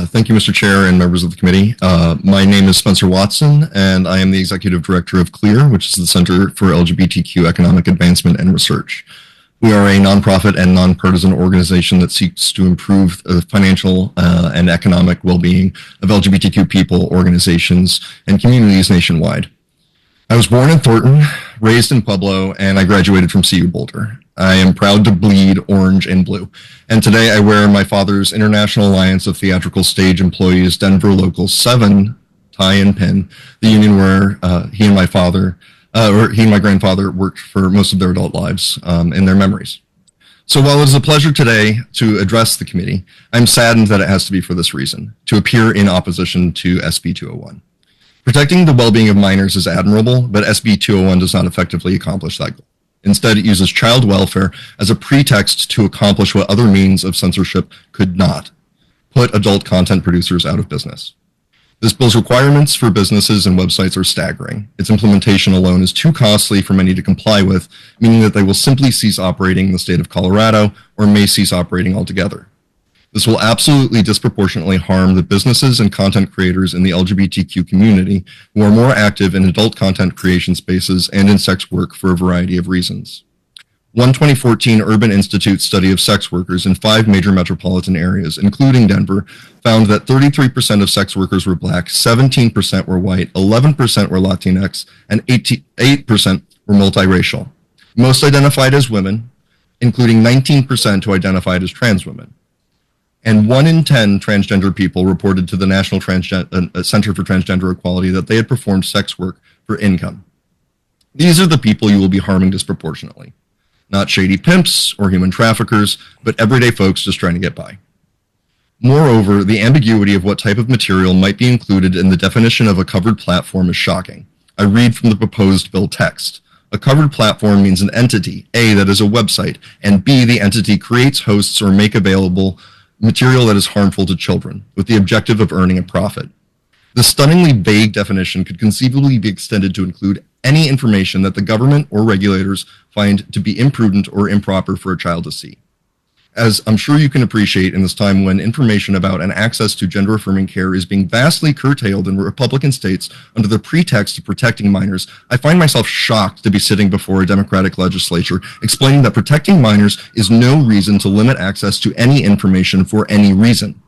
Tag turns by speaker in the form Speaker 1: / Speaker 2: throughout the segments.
Speaker 1: Thank you, Mr. Chair and members of the committee. My name is Spencer Watson, and I am the Executive Director of CLEAR, which is the Center for LGBTQ Economic Advancement and Research. We are a nonprofit and nonpartisan organization that seeks to improve the financial and economic well-being of LGBTQ people, organizations, and communities nationwide. I was born in Thornton, raised in Pueblo, and I graduated from CU Boulder. I am proud to bleed orange and blue. And today I wear my father's International Alliance of Theatrical Stage Employees Denver Local 7 tie and pin, the union where he and my grandfather worked for most of their adult lives in their memories. So while it is a pleasure today to address the committee, I'm saddened that it has to be for this reason, to appear in opposition to SB 201. Protecting the well-being of minors is admirable, but SB 201 does not effectively accomplish that goal. Instead, it uses child welfare as a pretext to accomplish what other means of censorship could not: put adult content producers out of business. This bill's requirements for businesses and websites are staggering. Its implementation alone is too costly for many to comply with, meaning that they will simply cease operating in the state of Colorado or may cease operating altogether. This will absolutely disproportionately harm the businesses and content creators in the LGBTQ community who are more active in adult content creation spaces and in sex work for a variety of reasons. One 2014 Urban Institute study of sex workers in 5 major metropolitan areas, including Denver, found that 33% of sex workers were Black, 17% were white, 11% were Latinx, and 8% were multiracial. Most identified as women, including 19% who identified as trans women. And 1 in 10 transgender people reported to the National Center for Transgender Equality that they had performed sex work for income. These are the people you will be harming disproportionately. Not shady pimps or human traffickers, but everyday folks just trying to get by. Moreover, the ambiguity of what type of material might be included in the definition of a covered platform is shocking. I read from the proposed bill text. A covered platform means an entity, A, that is a website, and B, the entity creates, hosts, or make available material that is harmful to children, with the objective of earning a profit. This stunningly vague definition could conceivably be extended to include any information that the government or regulators find to be imprudent or improper for a child to see. As I'm sure you can appreciate in this time when information about and access to gender-affirming care is being vastly curtailed in Republican states under the pretext of protecting minors, I find myself shocked to be sitting before a Democratic legislature explaining that protecting minors is no reason to limit access to any information for any reason.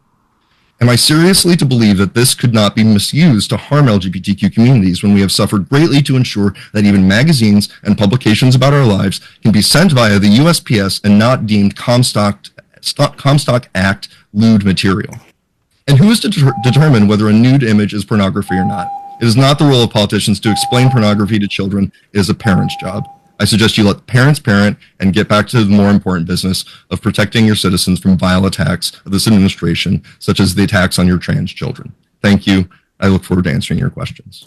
Speaker 1: Am I seriously to believe that this could not be misused to harm LGBTQ communities when we have suffered greatly to ensure that even magazines and publications about our lives can be sent via the USPS and not deemed Comstock Act lewd material? And who is to determine whether a nude image is pornography or not? It is not the role of politicians to explain pornography to children. It is a parent's job. I suggest you let parents parent and get back to the more important business of protecting your citizens from vile attacks of this administration, such as the attacks on your trans children. Thank you. I look forward to answering your questions.